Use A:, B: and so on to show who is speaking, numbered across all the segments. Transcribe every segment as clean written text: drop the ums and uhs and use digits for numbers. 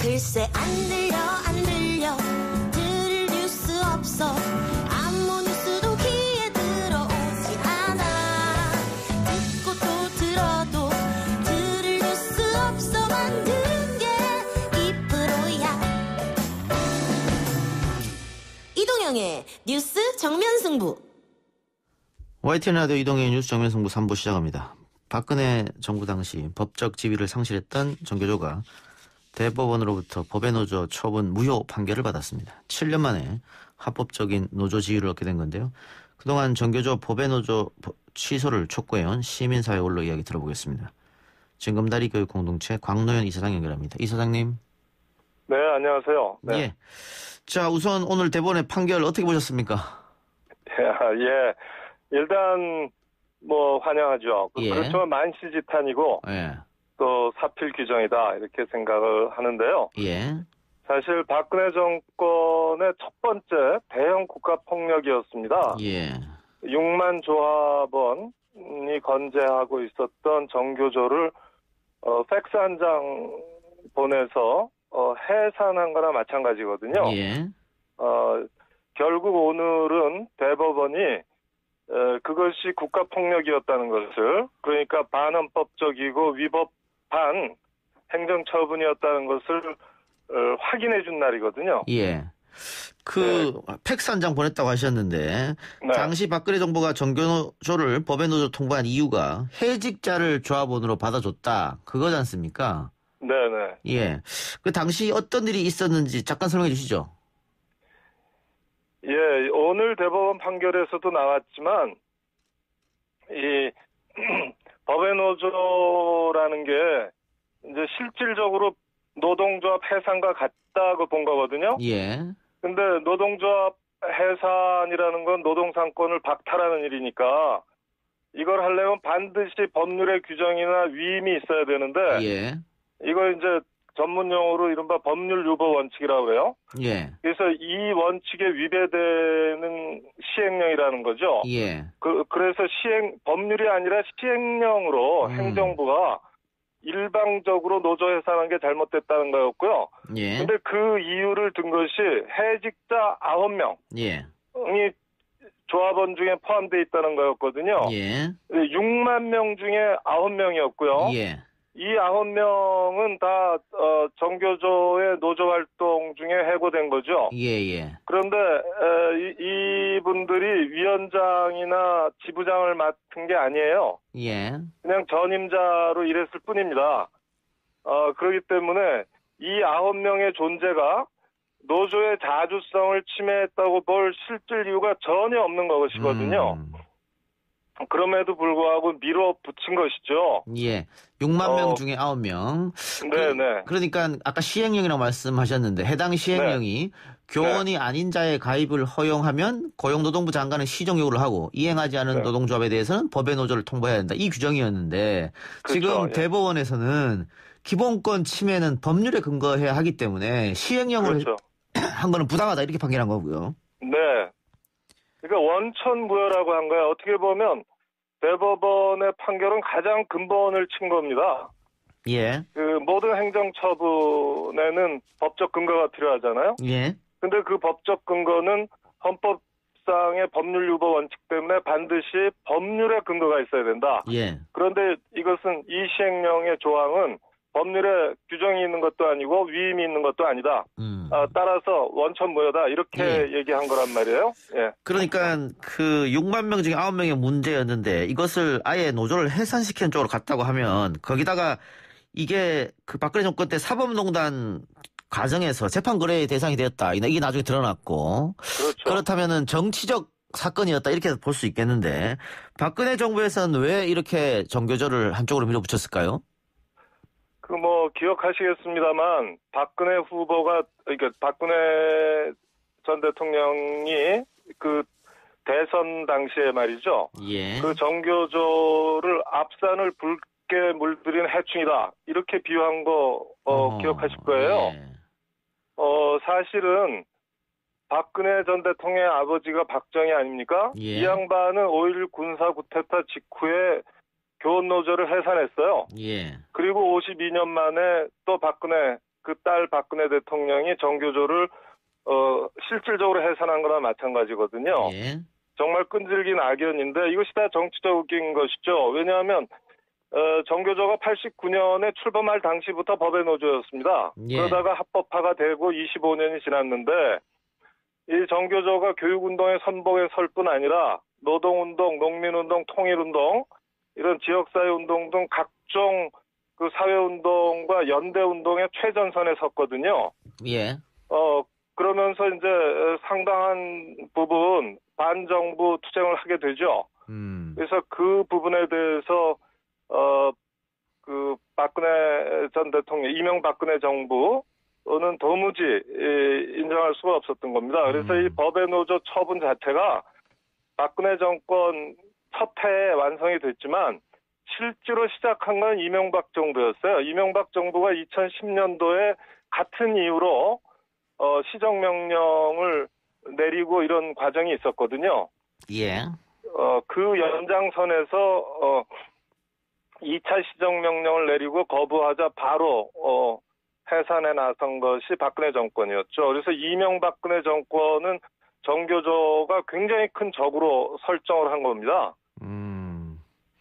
A: 글쎄 안 들려 들을 뉴스 없어 아무 뉴스도 귀에 들어오지 않아 듣고 또 들어도 들을 뉴스 없어 만든 게 이 프로야 이동영의 뉴스 정면승부
B: YTN 라디오 이동영의 뉴스 정면승부 3부 시작합니다. 박근혜 정부 당시 법적 지위를 상실했던 정교조가 대법원으로부터 법의 노조 처분 무효 판결을 받았습니다. 7년 만에 합법적인 노조 지위를 얻게 된 건데요. 그동안 정교조 법의 노조 취소를 촉구해온 시민사회 원로 이야기 들어보겠습니다. 징검다리 교육공동체 광노현 이사장 연결합니다. 이사장님.
C: 네, 안녕하세요. 네.
B: 예. 자, 우선 오늘 대법원의 판결 어떻게 보셨습니까?
C: 예. 일단 환영하죠.
B: 예.
C: 그렇지만 만시지탄이고
B: 예.
C: 또 사필 규정이다 이렇게 생각을 하는데요.
B: 예.
C: 사실 박근혜 정권의 첫 번째 대형 국가 폭력이었습니다.
B: 예.
C: 6만 조합원이 건재하고 있었던 정교조를 팩스 한 장 보내서 해산한 거나 마찬가지거든요.
B: 예.
C: 결국 오늘은 대법원이 그것이 국가폭력이었다는 것을, 그러니까 반헌법적이고 위법한 행정처분이었다는 것을 확인해 준 날이거든요.
B: 예. 팩스 한 장 보냈다고 하셨는데,
C: 네.
B: 당시 박근혜 정부가 정교조를 법의 노조 통보한 이유가 해직자를 조합원으로 받아줬다. 그거지 않습니까?
C: 네네.
B: 예. 그 당시 어떤 일이 있었는지 잠깐 설명해 주시죠.
C: 예, 오늘 대법원 판결에서도 나왔지만, 이, 법의 노조라는 게, 이제 실질적으로 노동조합 해산과 같다고 본 거거든요.
B: 예.
C: 근데 노동조합 해산이라는 건 노동상권을 박탈하는 일이니까, 이걸 하려면 반드시 법률의 규정이나 위임이 있어야 되는데,
B: 예.
C: 이걸 이제 전문 용어로 이른바 법률 유보 원칙이라고 그래요.
B: 예.
C: 그래서 이 원칙에 위배되는 시행령이라는 거죠.
B: 예.
C: 그래서 법률이 아니라 시행령으로 행정부가 일방적으로 노조 해산한 게 잘못됐다는 거였고요.
B: 예.
C: 근데 그 이유를 든 것이 해직자 9명이
B: 예.
C: 조합원 중에 포함되어 있다는 거였거든요.
B: 예.
C: 6만 명 중에 9명이었고요.
B: 예.
C: 이 9명은 다 정교조의 노조 활동 중에 해고된 거죠.
B: 예.
C: 그런데 이분들이 위원장이나 지부장을 맡은 게 아니에요.
B: 예.
C: 그냥 전임자로 일했을 뿐입니다. 그렇기 때문에 이 9명의 존재가 노조의 자주성을 침해했다고 볼 실질 이유가 전혀 없는 것이거든요. 그럼에도 불구하고 밀어붙인 것이죠.
B: 예. 6만 명 중에 9명.
C: 네네.
B: 그러니까 아까 시행령이라고 말씀하셨는데 해당 시행령이 교원이 아닌 자의 가입을 허용하면 고용노동부 장관은 시정 요구를 하고 이행하지 않은 노동조합에 대해서는 법의 노조를 통보해야 된다. 이 규정이었는데
C: 그렇죠.
B: 지금 대법원에서는 기본권 침해는 법률에 근거해야 하기 때문에 시행령을 한 거는 부당하다 이렇게 판결한 거고요.
C: 네. 그러니까 원천무효라고 한 거예요. 어떻게 보면 대법원의 판결은 가장 근본을 친 겁니다.
B: 예.
C: 모든 행정처분에는 법적 근거가 필요하잖아요.
B: 예.
C: 근데 그 법적 근거는 헌법상의 법률 유보 원칙 때문에 반드시 법률의 근거가 있어야 된다.
B: 예.
C: 그런데 이것은 이 시행령의 조항은 법률에 규정이 있는 것도 아니고 위임이 있는 것도 아니다. 따라서 원천무효다 이렇게 얘기한 거란 말이에요. 예.
B: 그러니까 6만 명 중에 9명의 문제였는데 이것을 아예 노조를 해산시키는 쪽으로 갔다고 하면 거기다가 이게 박근혜 정권 때 사법농단 과정에서 재판 거래의 대상이 되었다. 이게 나중에 드러났고
C: 그렇죠.
B: 그렇다면은 정치적 사건이었다 이렇게 볼 수 있겠는데 박근혜 정부에서는 왜 이렇게 정교조를 한쪽으로 밀어붙였을까요?
C: 기억하시겠습니다만, 박근혜 그러니까 박근혜 전 대통령이 대선 당시에 말이죠.
B: 예.
C: 정교조를 앞산을 붉게 물들인 해충이다. 이렇게 비유한 거, 기억하실 거예요.
B: 예.
C: 사실은 박근혜 전 대통령의 아버지가 박정희 아닙니까?
B: 예.
C: 이 양반은 5.16 군사 쿠데타 직후에 교원노조를 해산했어요.
B: 예.
C: 그리고 52년 만에 또 박근혜 그 딸 박근혜 대통령이 정교조를 실질적으로 해산한 거나 마찬가지거든요.
B: 예.
C: 정말 끈질긴 악연인데 이것이 다 정치적인 것이죠. 왜냐하면 정교조가 89년에 출범할 당시부터 법의 노조였습니다.
B: 예.
C: 그러다가 합법화가 되고 25년이 지났는데 이 정교조가 교육운동의 선봉에 설 뿐 아니라 노동운동, 농민운동, 통일운동 이런 지역사회운동 등 각종 그 사회운동과 연대운동의 최전선에 섰거든요.
B: 예.
C: 그러면서 이제 상당한 부분 반정부 투쟁을 하게 되죠. 그래서 그 부분에 대해서 그 박근혜 전 대통령, 이명박근혜 정부는 도무지 인정할 수가 없었던 겁니다. 그래서 이 법의 노조 처분 자체가 박근혜 정권 첫 해에 완성이 됐지만 실제로 시작한 건 이명박 정부였어요. 이명박 정부가 2010년도에 같은 이유로 시정명령을 내리고 이런 과정이 있었거든요.
B: 예.
C: 그 연장선에서 2차 시정명령을 내리고 거부하자 바로 해산에 나선 것이 박근혜 정권이었죠. 그래서 이명박근혜 정권은 정교조가 굉장히 큰 적으로 설정을 한 겁니다.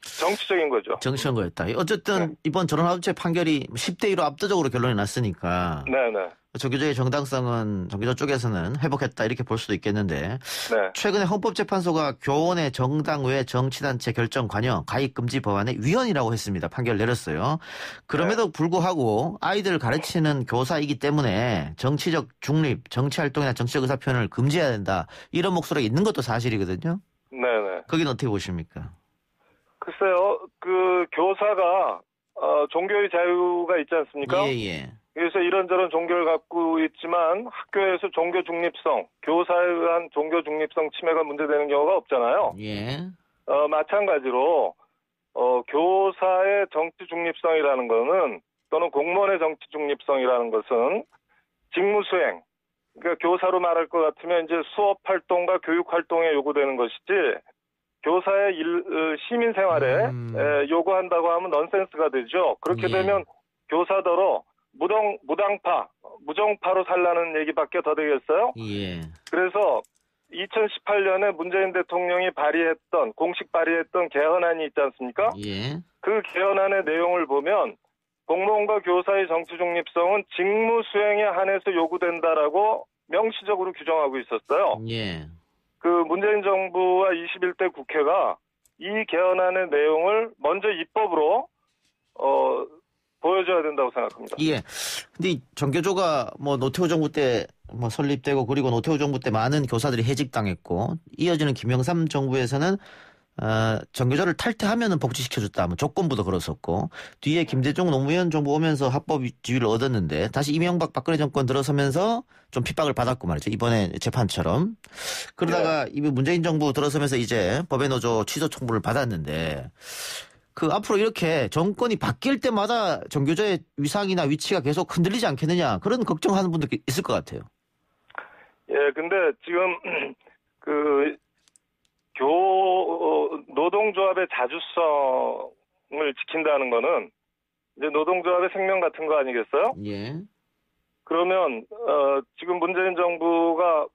C: 정치적인 거죠.
B: 정치적인 거였다. 어쨌든 네. 이번 전원합체 판결이 10대 1로 압도적으로 결론이 났으니까
C: 네네.
B: 정교조의 정당성은 정교조 쪽에서는 회복했다 이렇게 볼 수도 있겠는데
C: 네.
B: 최근에 헌법재판소가 교원의 정당외 정치단체 결정 관여 가입금지 법안의 위헌이라고 했습니다. 판결을 내렸어요. 그럼에도
C: 네.
B: 불구하고 아이들을 가르치는 교사이기 때문에 정치적 중립, 정치활동이나 정치적 의사표현을 금지해야 된다. 이런 목소리가 있는 것도 사실이거든요.
C: 네네.
B: 거긴 어떻게 보십니까?
C: 글쎄요. 그 교사가 종교의 자유가 있지 않습니까?
B: 예.
C: 그래서 이런저런 종교를 갖고 있지만 학교에서 종교 중립성, 교사에 의한 종교 중립성 침해가 문제되는 경우가 없잖아요.
B: 예.
C: 마찬가지로 교사의 정치 중립성이라는 것은 또는 공무원의 정치 중립성이라는 것은 직무 수행, 그러니까 교사로 말할 것 같으면 이제 수업 활동과 교육 활동에 요구되는 것이지 교사의 시민 생활에 요구한다고 하면 넌센스가 되죠. 그렇게 되면 교사더러 무정파로 살라는 얘기밖에 더 되겠어요?
B: 예.
C: 그래서 2018년에 문재인 대통령이 공식 발의했던 개헌안이 있지 않습니까?
B: 예.
C: 그 개헌안의 내용을 보면 공무원과 교사의 정치 중립성은 직무 수행에 한해서 요구된다라고 명시적으로 규정하고 있었어요.
B: 예.
C: 그 문재인 정부와 21대 국회가 이 개헌안의 내용을 먼저 입법으로 보여줘야 된다고 생각합니다.
B: 예. 근데 정교조가 노태우 정부 때 설립되고 그리고 노태우 정부 때 많은 교사들이 해직당했고 이어지는 김영삼 정부에서는 정교조를 탈퇴하면은 복지시켜줬다. 조건부도 그랬었고 뒤에 김대중 노무현 정부 오면서 합법 지위를 얻었는데 다시 이명박 박근혜 정권 들어서면서 좀 핍박을 받았고 말이죠. 이번에 재판처럼. 그러다가 이 문재인 정부 들어서면서 이제 법의 노조 취소 청구를 받았는데 그 앞으로 이렇게 정권이 바뀔 때마다 정교조의 위상이나 위치가 계속 흔들리지 않겠느냐 그런 걱정하는 분들 있을 것 같아요.
C: 예, 근데 지금 노동조합의 자주성을 지킨다는 거는 이제 노동조합의 생명 같은 거 아니겠어요?
B: 예.
C: 그러면 지금 문재인 정부가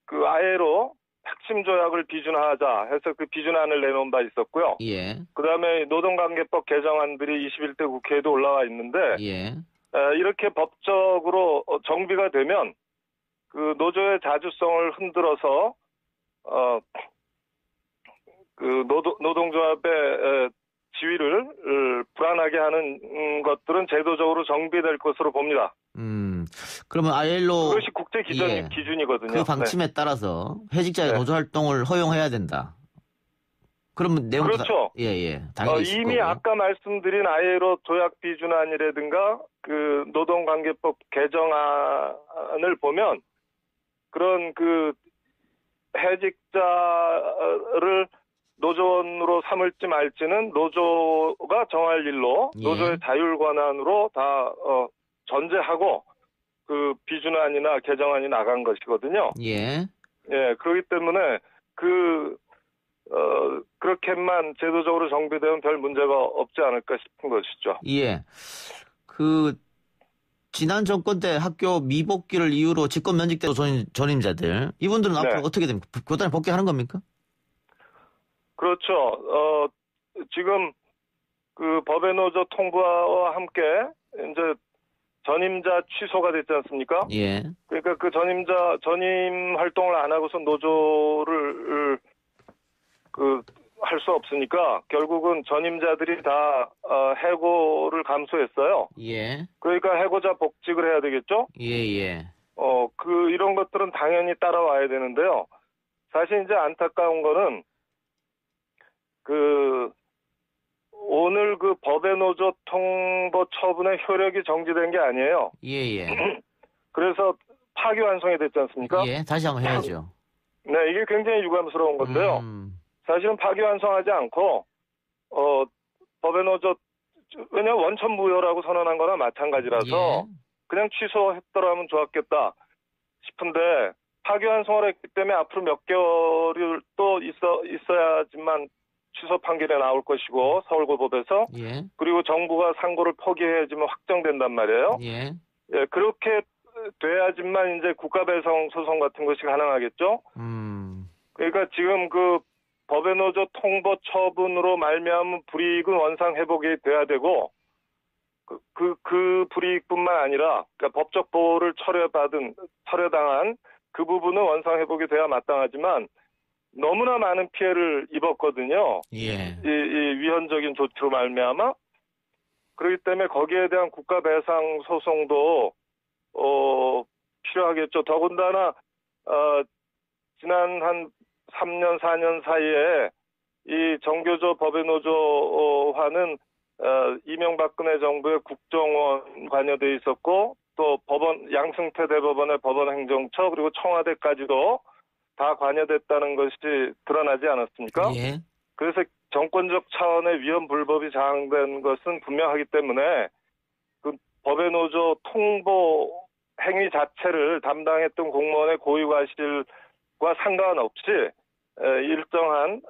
C: 그 ILO 핵심 조약을 비준하자 해서 그 비준안을 내놓은 바 있었고요.
B: 예.
C: 그다음에 노동관계법 개정안들이 21대 국회에도 올라와 있는데
B: 예.
C: 이렇게 법적으로 정비가 되면 그 노조의 자주성을 흔들어서 그 노동조합의 지위를 불안하게 하는 것들은 제도적으로 정비될 것으로 봅니다.
B: 그러면 ILO
C: 그것이 국제 기준이거든요.
B: 그 방침에 따라서 해직자의 노조 활동을 허용해야 된다. 그러면 내용
C: 그렇죠.
B: 예. 당연히
C: 이미 거고요. 아까 말씀드린 ILO 조약 비준안이라든가 그 노동관계법 개정안을 보면 그런 그 해직자를 노조원으로 삼을지 말지는 노조가 정할 일로 노조의 자율 권한으로 다 전제하고 그 비준안이나 개정안이 나간 것이거든요.
B: 예.
C: 예, 그렇기 때문에 그렇게만 제도적으로 정비되면 별 문제가 없지 않을까 싶은 것이죠.
B: 예. 지난 정권 때 학교 미복귀를 이유로 직권 면직된 전임자들 이분들은
C: 네.
B: 앞으로 어떻게 됩니까? 교단에 복귀하는 겁니까?
C: 그렇죠. 지금 그 법의 노조 통과와 함께 이제 전임자 취소가 됐지 않습니까?
B: 예.
C: 그러니까 그 전임 활동을 안 하고서 노조를 할 수 없으니까 결국은 전임자들이 다 해고를 감수했어요.
B: 예.
C: 그러니까 해고자 복직을 해야 되겠죠?
B: 예.
C: 이런 것들은 당연히 따라와야 되는데요. 사실 이제 안타까운 거는 오늘 그 법의 노조 통보 처분의 효력이 정지된 게 아니에요.
B: 예.
C: 그래서 파기환송이 됐지 않습니까?
B: 예. 다시 한번 해야죠.
C: 네, 이게 굉장히 유감스러운 건데요. 사실은 파기환송하지 않고 법의 노조 왜냐면 원천무효라고 선언한 거나 마찬가지라서 그냥 취소했더라면 좋았겠다 싶은데 파기환송을 했기 때문에 앞으로 몇 개월이 또 있어야지만 취소 판결이 나올 것이고 서울고법에서 그리고 정부가 상고를 포기해야지만 확정된단 말이에요.
B: 예,
C: 그렇게 돼야지만 이제 국가배상 소송 같은 것이 가능하겠죠. 그러니까 지금 그 법의 노조 통보 처분으로 말미암은 불이익은 원상 회복이 돼야 되고 그 불이익뿐만 아니라 그러니까 법적 보호를 철회당한 그 부분은 원상 회복이 돼야 마땅하지만 너무나 많은 피해를 입었거든요.
B: 예.
C: 이 위헌적인 조치로 말미암아 그렇기 때문에 거기에 대한 국가 배상 소송도 필요하겠죠. 더군다나 지난 한 3년 4년 사이에 이 정교조 법의 노조화는 이명박근혜 정부의 국정원 관여돼 있었고 또 법원 양승태 대법원의 법원행정처 그리고 청와대까지도 다 관여됐다는 것이 드러나지 않았습니까?
B: 예.
C: 그래서 정권적 차원의 위헌 불법이 자행된 것은 분명하기 때문에 그 법의 노조 통보 행위 자체를 담당했던 공무원의 고유과실과 상관없이 일정한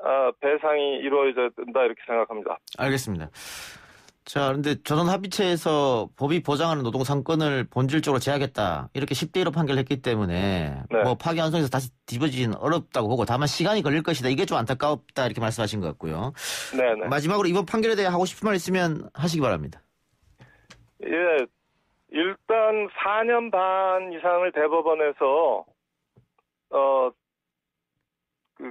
C: 배상이 이루어져야 된다 이렇게 생각합니다.
B: 알겠습니다. 자, 그런데 전원합의체에서 법이 보장하는 노동상권을 본질적으로 제하겠다 이렇게 10대 1로 판결했기 때문에 뭐 파기환송에서 다시 뒤집어지기는 어렵다고 보고 다만 시간이 걸릴 것이다. 이게 좀 안타깝다 이렇게 말씀하신 것 같고요. 네네. 마지막으로 이번 판결에 대해 하고 싶은 말 있으면 하시기 바랍니다.
C: 예, 일단 4년 반 이상을 대법원에서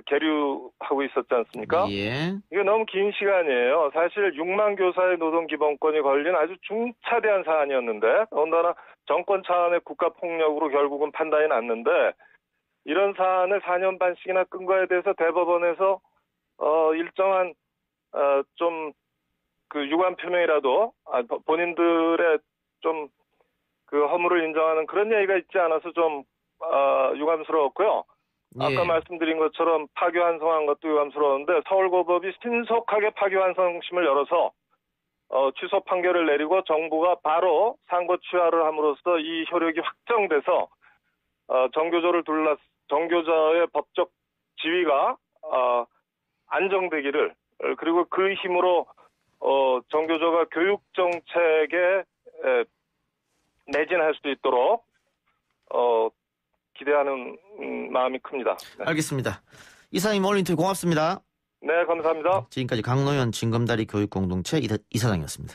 C: 계류하고 있었지 않습니까?
B: 예.
C: 이게 너무 긴 시간이에요. 사실 6만 교사의 노동기본권이 걸린 아주 중차대한 사안이었는데 더군다나 정권 차원의 국가폭력으로 결국은 판단이 났는데 이런 사안을 4년 반씩이나 끈 거에 대해서 대법원에서 일정한 좀 그 유감 표명이라도 본인들의 좀 그 허물을 인정하는 그런 얘기가 있지 않아서 좀 유감스러웠고요. 아까 말씀드린 것처럼 파기환송한 것도 유감스러운데 서울고법이 신속하게 파기환송심을 열어서 취소 판결을 내리고 정부가 바로 상고 취하를 함으로써 이 효력이 확정돼서 정교조의 법적 지위가 안정되기를 그리고 그 힘으로 정교조가 교육 정책에 매진할 수 있도록 기대하는 마음이 큽니다. 네.
B: 알겠습니다. 이사님 오늘 인터뷰 고맙습니다.
C: 네, 감사합니다.
B: 지금까지 강노현 진검다리 교육공동체 이사장이었습니다.